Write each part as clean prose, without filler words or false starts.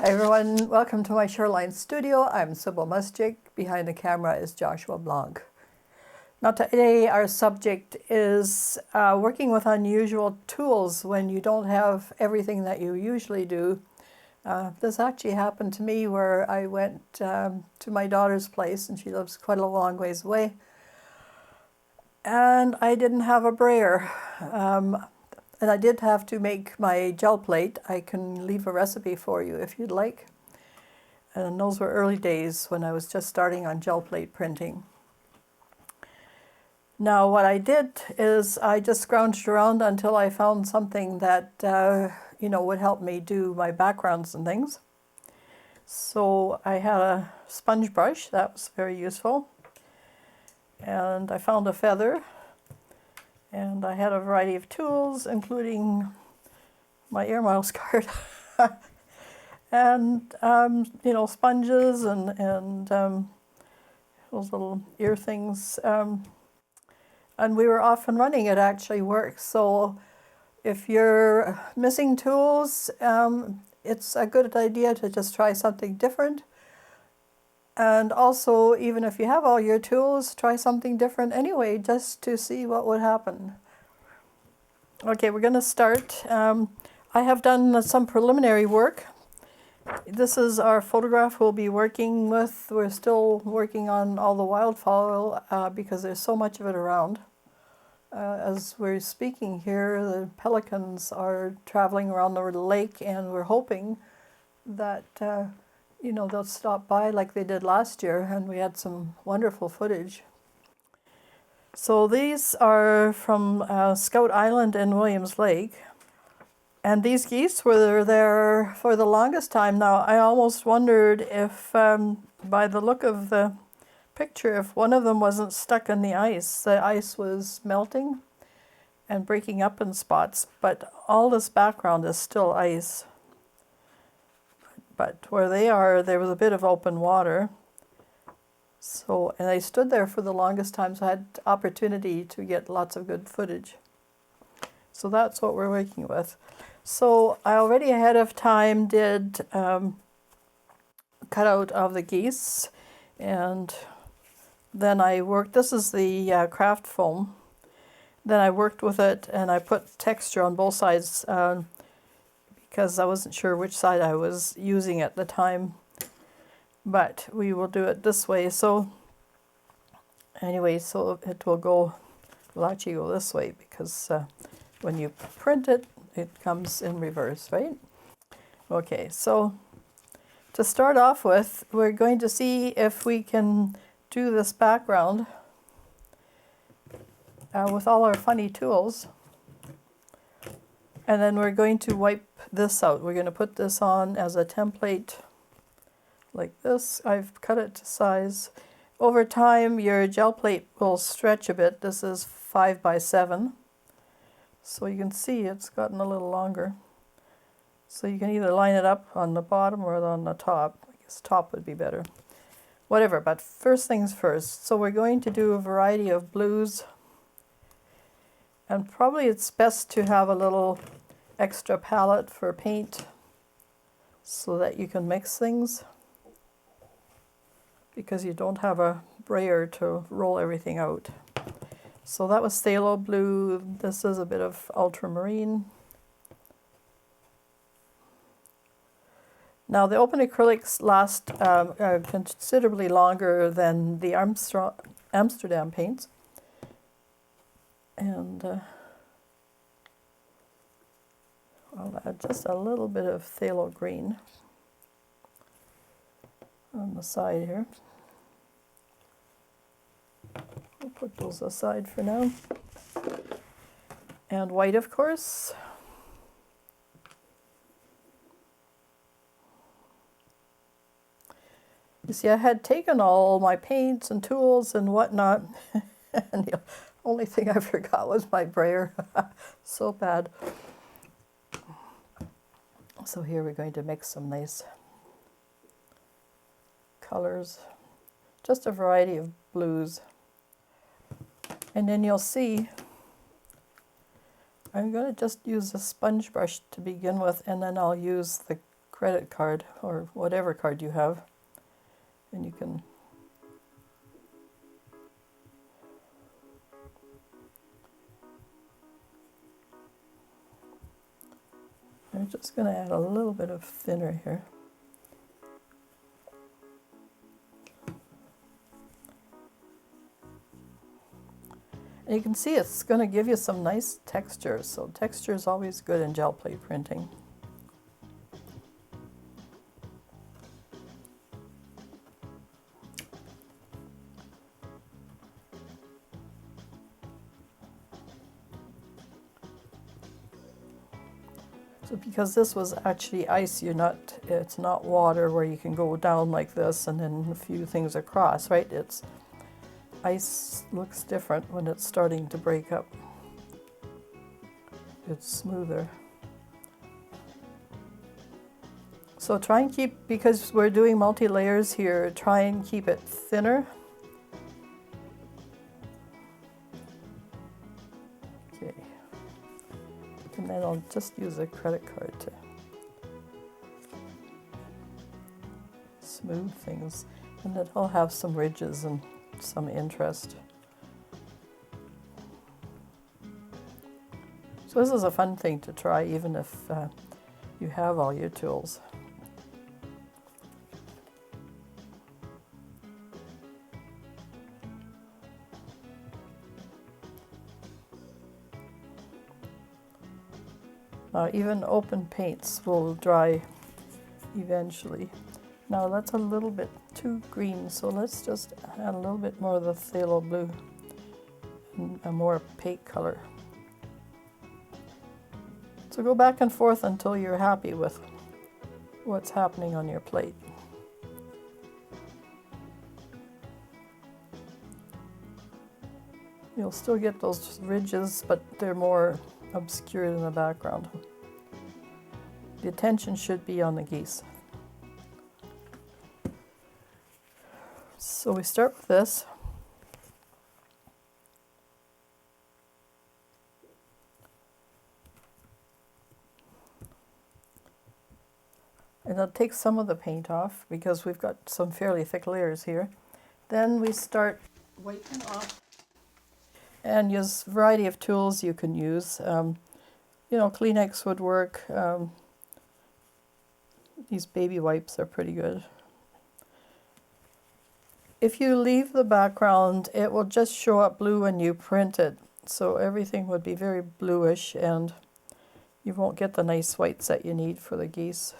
Hi everyone, welcome to my Shoreline studio. I'm Sybil Musjic. Behind the camera is Joshua Blanc. Now today our subject is working with unusual tools when you don't have everything that you usually do. This actually happened to me where I went to my daughter's place, and she lives quite a long ways away, and I didn't have a brayer. And I did have to make my gel plate. I can leave a recipe for you if you'd like. And those were early days when I was just starting on gel plate printing. Now what I did is I just scrounged around until I found something that would help me do my backgrounds and things. So I had a sponge brush, that was very useful. And I found a feather. And I had a variety of tools, including my air miles card, and sponges and those little ear things. And we were off and running. It actually works. So if you're missing tools, it's a good idea to just try something different. And also, even if you have all your tools, try something different anyway, just to see what would happen. Okay, we're going to start. I have done some preliminary work. This is our photograph we'll be working with. We're still working on all the wildfowl because there's so much of it around. As we're speaking here, the pelicans are traveling around the lake, and we're hoping that they'll stop by like they did last year, and we had some wonderful footage. So these are from Scout Island and Williams Lake. And these geese were there for the longest time. Now, I almost wondered if, by the look of the picture, if one of them wasn't stuck in the ice. The ice was melting and breaking up in spots, but all this background is still ice. But where they are, there was a bit of open water. So, and they stood there for the longest time, so I had opportunity to get lots of good footage. So that's what we're working with. So I already ahead of time did cutout of the geese, and then I worked, this is the craft foam. Then I worked with it and I put texture on both sides because I wasn't sure which side I was using at the time, but we will do it this way. So anyway, so it will actually go this way, because when you print it, it comes in reverse, right? Okay, so to start off with, we're going to see if we can do this background with all our funny tools. And then we're going to wipe this out. We're going to put this on as a template like this. I've cut it to size. Over time, your gel plate will stretch a bit. This is 5 by 7. So you can see it's gotten a little longer. So you can either line it up on the bottom or on the top. I guess top would be better. Whatever, but first things first. So we're going to do a variety of blues. And probably it's best to have a little extra palette for paint so that you can mix things, because you don't have a brayer to roll everything out. So that was phthalo blue. This is a bit of ultramarine. Now the open acrylics last considerably longer than the Amsterdam paints. And I'll add just a little bit of phthalo green on the side here. We'll put those aside for now. And white, of course. You see, I had taken all my paints and tools and whatnot, and the only thing I forgot was my brayer. So bad. So here we're going to mix some nice colors, just a variety of blues. And then you'll see I'm going to just use a sponge brush to begin with, and then I'll use the credit card or whatever card you have, and you can I'm just going to add a little bit of thinner here. And you can see it's going to give you some nice texture, so texture is always good in gel plate printing. So because this was actually ice, it's not water where you can go down like this and then a few things across, right? It's ice looks different when it's starting to break up. It's smoother. So try and keep, because we're doing multi-layers here, try and keep it thinner. Okay. And then I'll just use a credit card to smooth things. And it'll have some ridges and some interest. So this is a fun thing to try even if you have all your tools. Even open paints will dry eventually. Now that's a little bit too green, so let's just add a little bit more of the phthalo blue and a more opaque color. So go back and forth until you're happy with what's happening on your plate. You'll still get those ridges, but they're more obscured in the background. The attention should be on the geese. So we start with this. And I'll take some of the paint off because we've got some fairly thick layers here. Then we start wiping off and use a variety of tools you can use. You know, Kleenex would work. These baby wipes are pretty good. If you leave the background, it will just show up blue when you print it. So everything would be very bluish and you won't get the nice whites that you need for the geese.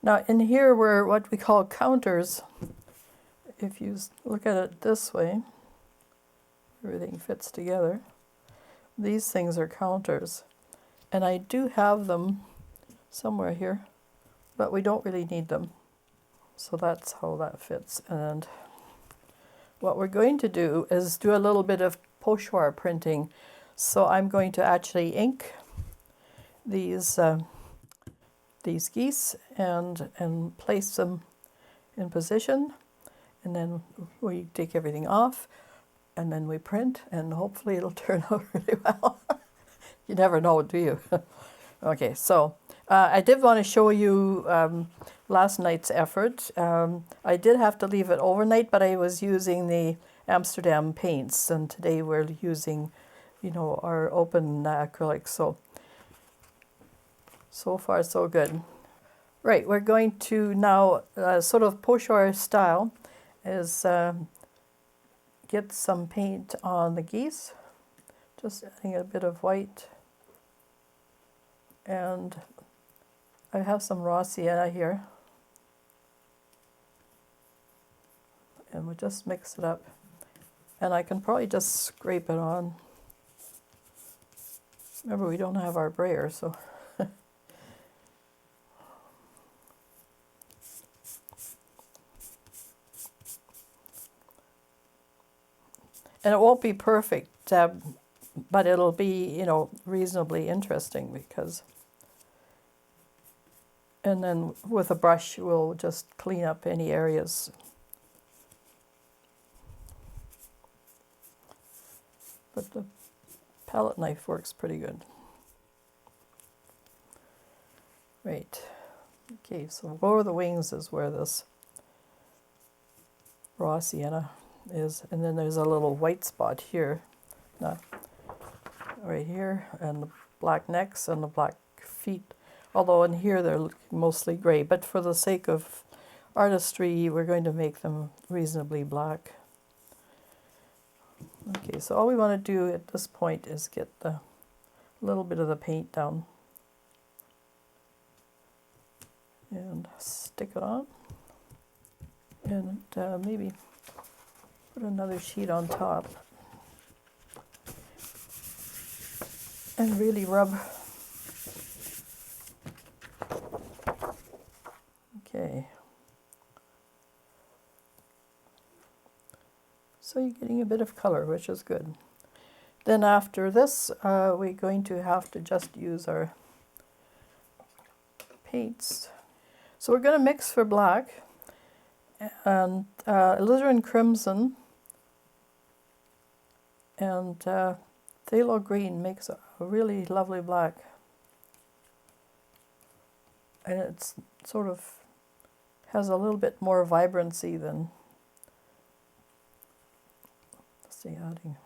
Now in here were what we call counters. If you look at it this way, everything fits together. These things are counters. And I do have them somewhere here, but we don't really need them. So that's how that fits. And what we're going to do is do a little bit of pochoir printing. So I'm going to actually ink these geese and place them in position, and then we take everything off and then we print, and hopefully it'll turn out really well. You never know, do you? Okay, so I did want to show you last night's effort. I did have to leave it overnight, but I was using the Amsterdam paints, and today we're using, you know, our open acrylics. So far so good. Right, we're going to now sort of pochoir style is get some paint on the geese, just adding a bit of white, and I have some raw sienna here, and we'll just mix it up, and I can probably just scrape it on. Remember, we don't have our brayer, so and it won't be perfect, but it'll be, you know, reasonably interesting because. And then with a brush, we'll just clean up any areas. but the palette knife works pretty good. Right. Okay, so below the wings is where this raw sienna is, and then there's a little white spot here, right here, and the black necks and the black feet. Although in here they're mostly gray, but for the sake of artistry, we're going to make them reasonably black. Okay, so all we want to do at this point is get the little bit of the paint down and stick it on, and maybe put another sheet on top and really rub. Okay. So you're getting a bit of color, which is good. Then after this, we're going to have to just use our paints. So we're going to mix for black, and alizarin crimson and phthalo green makes a really lovely black. And it's sort of has a little bit more vibrancy than, let's see, adding.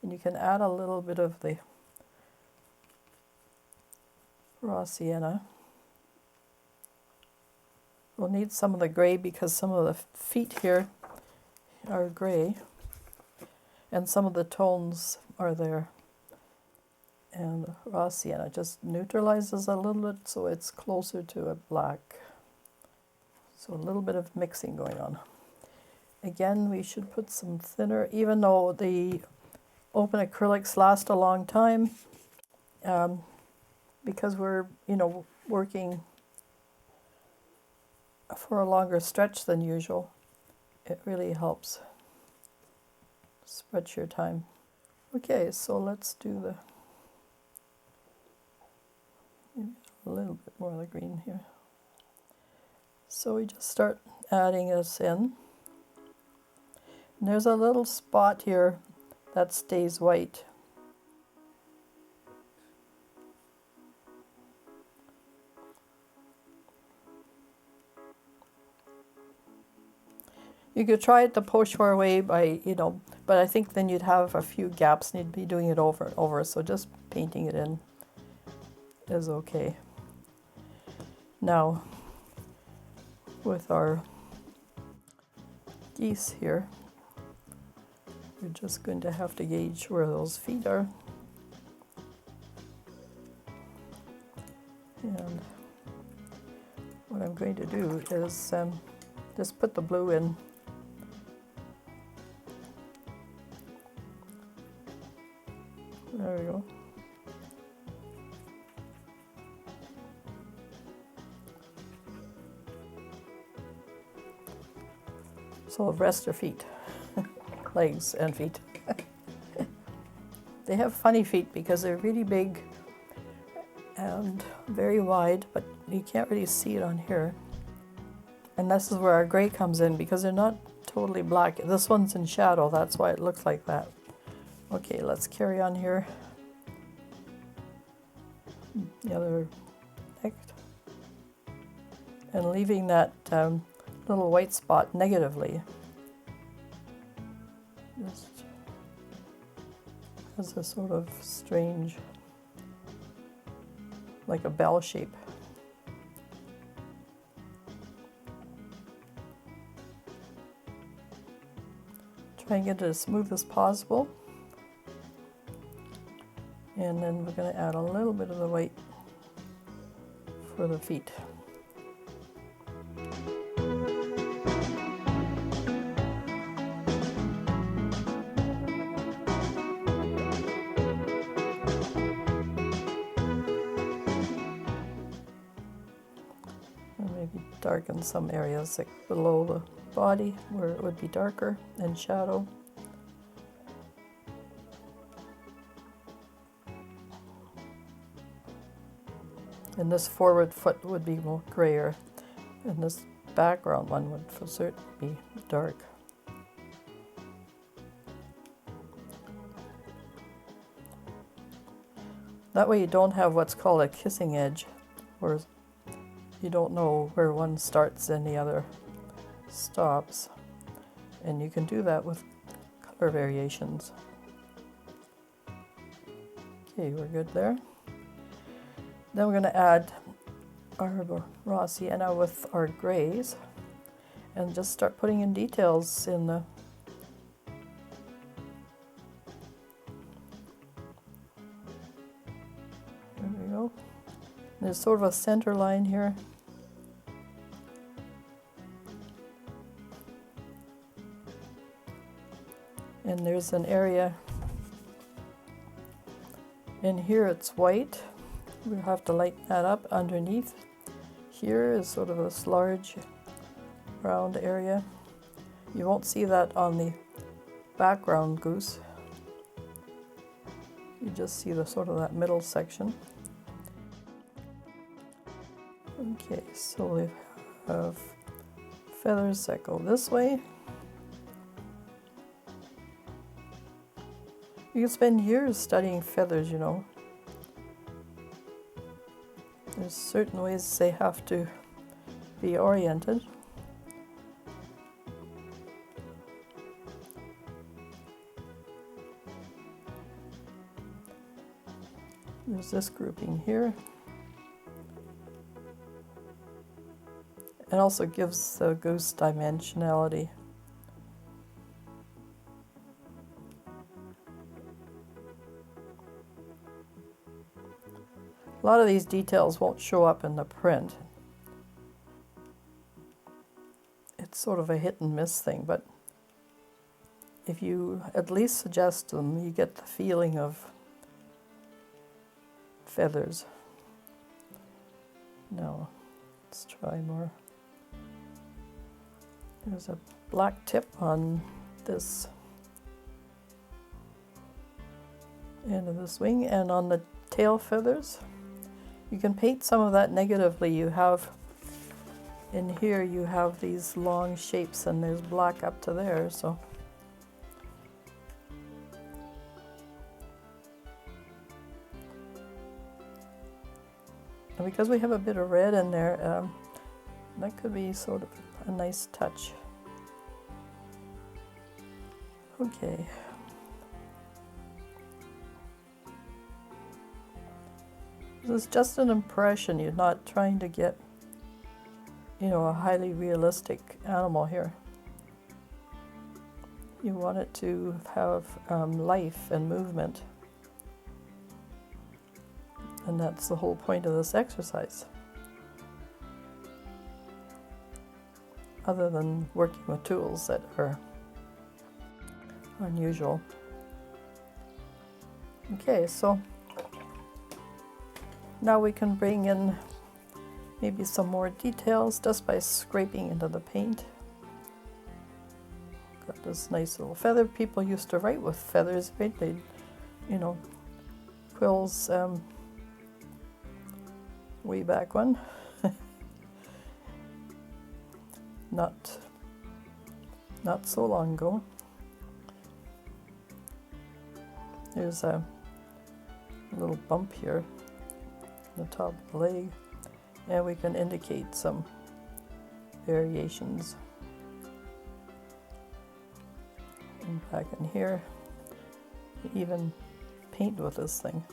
And you can add a little bit of the raw sienna. We'll need some of the gray because some of the feet here are gray and some of the tones are there. And raw sienna just neutralizes a little bit so it's closer to a black. So a little bit of mixing going on. Again, we should put some thinner, even though the open acrylics last a long time, because we're, working for a longer stretch than usual. It really helps stretch your time. Okay, so let's do maybe a little bit more of the green here. So we just start adding this in. And there's a little spot here that stays white. You could try it the pochoir way by, but I think then you'd have a few gaps and you'd be doing it over and over. So just painting it in is okay. Now, with our geese here, we're just going to have to gauge where those feet are. And what I'm going to do is just put the blue in. There we go. So rest are feet, legs and feet. They have funny feet because they're really big and very wide, but you can't really see it on here. And this is where our gray comes in because they're not totally black. This one's in shadow, that's why it looks like that. Okay, let's carry on here. The other neck. And leaving that little white spot negatively. Just has a sort of strange, like a bell shape. Try and get it as smooth as possible. And then we're going to add a little bit of the white for the feet. And maybe darken some areas like below the body where it would be darker and shadow. And this forward foot would be more grayer, and this background one would for certain be dark. That way you don't have what's called a kissing edge, where you don't know where one starts and the other stops. And you can do that with color variations. Okay, we're good there. Then we're going to add our raw sienna with our grays and just start putting in details in the there we go. There's sort of a center line here. And there's an area in here, it's white. We'll have to lighten that up underneath. Here is sort of this large round area. You won't see that on the background goose. You just see the sort of that middle section. Okay, so we have feathers that go this way. You can spend years studying feathers, you know. There's certain ways they have to be oriented. There's this grouping here. It also gives the goose dimensionality. A lot of these details won't show up in the print. It's sort of a hit and miss thing, but if you at least suggest them, you get the feeling of feathers. Now, let's try more. There's a black tip on this end of this wing, and on the tail feathers. You can paint some of that negatively. You have, in here you have these long shapes and there's black up to there, so. And because we have a bit of red in there, that could be sort of a nice touch. Okay. This is just an impression. You're not trying to get, you know, a highly realistic animal here. You want it to have life and movement. And that's the whole point of this exercise. Other than working with tools that are unusual. Okay, so now we can bring in maybe some more details just by scraping into the paint. Got this nice little feather. People used to write with feathers, right? They'd, you know, quills way back when. Not so long ago. There's a little bump here on the top of the leg, and we can indicate some variations. And back in here, you even paint with this thing.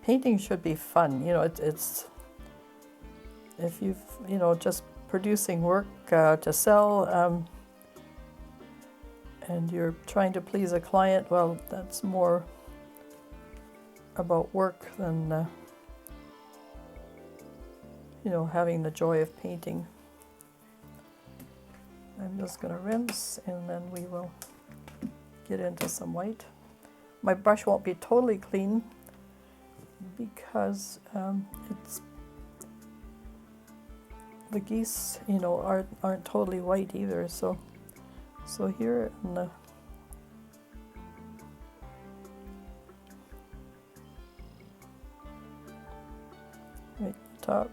Painting should be fun, you know. It's if you've, you know, just producing work to sell, and you're trying to please a client, well, that's more about work than you know, having the joy of painting. I'm just going to rinse, and then we will get into some white. My brush won't be totally clean because it's the geese, you know, aren't totally white either. So here in the right top,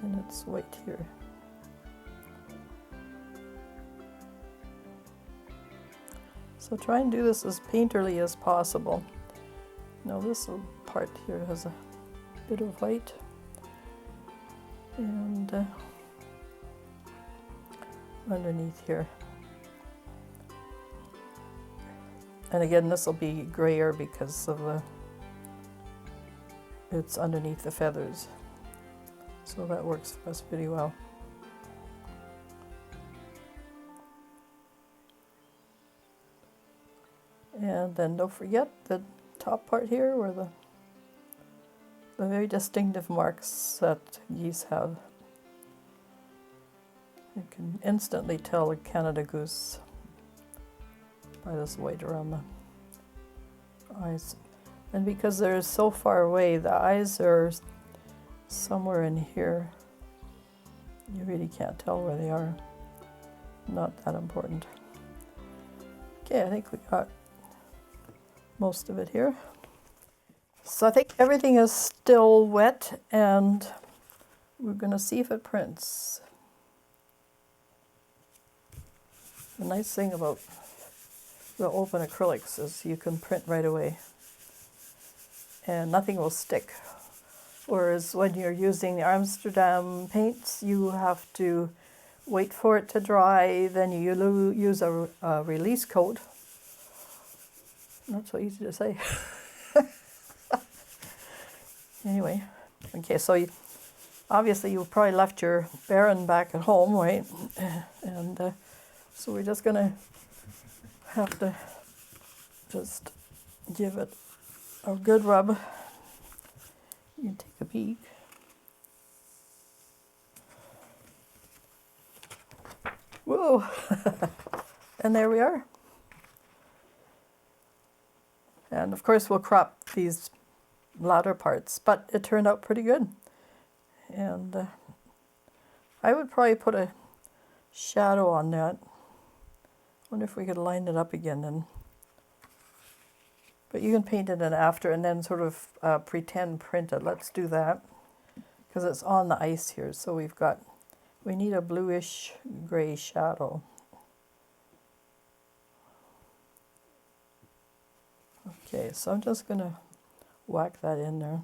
and it's white here. So try and do this as painterly as possible. Now this little part here has a bit of white, and underneath here. And again, this will be grayer because of it's underneath the feathers. So that works for us pretty well. And then don't forget the top part here where the very distinctive marks that geese have. You can instantly tell a Canada goose by this white around the eyes. And because they're so far away, the eyes are somewhere in here. You really can't tell where they are. Not that important. Okay, I think we got most of it here. So I think everything is still wet, and we're going to see if it prints. The nice thing about the open acrylics is you can print right away and nothing will stick. Whereas when you're using the Amsterdam paints, you have to wait for it to dry, then you use a release coat. Not so easy to say. Anyway, okay, so obviously you probably left your baren back at home, right? And so we're just gonna have to just give it a good rub. You can take a peek. Whoa! And there we are. And of course we'll crop these latter parts, but it turned out pretty good. And I would probably put a shadow on that. Wonder if we could line it up again, and but you can paint it in after and then sort of pretend print it. Let's do that because it's on the ice here. So we need a bluish gray shadow. Okay, so I'm just gonna whack that in there.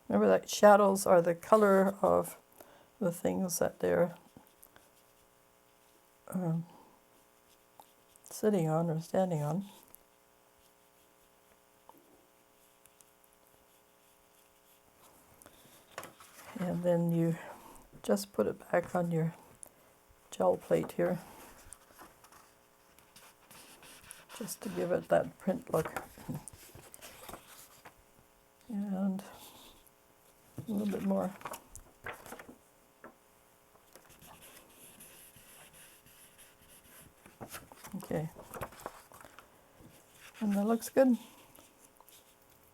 Remember that shadows are the color of the things that they're sitting on or standing on. And then you just put it back on your gel plate here, just to give it that print look. And a little bit more. Okay. And that looks good.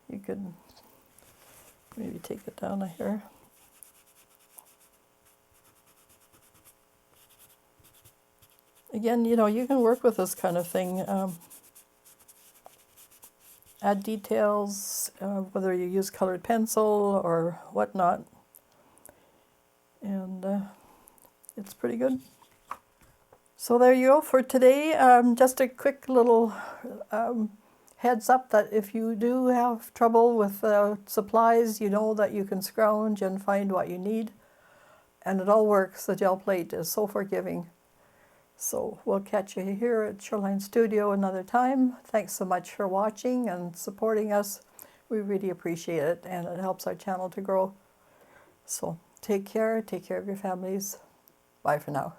You could maybe take it down a hair. Again, you know, you can work with this kind of thing. Add details, whether you use colored pencil or whatnot. And it's pretty good. So there you go for today. Just a quick little heads up that if you do have trouble with supplies, you know that you can scrounge and find what you need. And it all works. The gel plate is so forgiving. So we'll catch you here at Shoreline Studio another time. Thanks so much for watching and supporting us. We really appreciate it, and it helps our channel to grow. So take care of your families. Bye for now.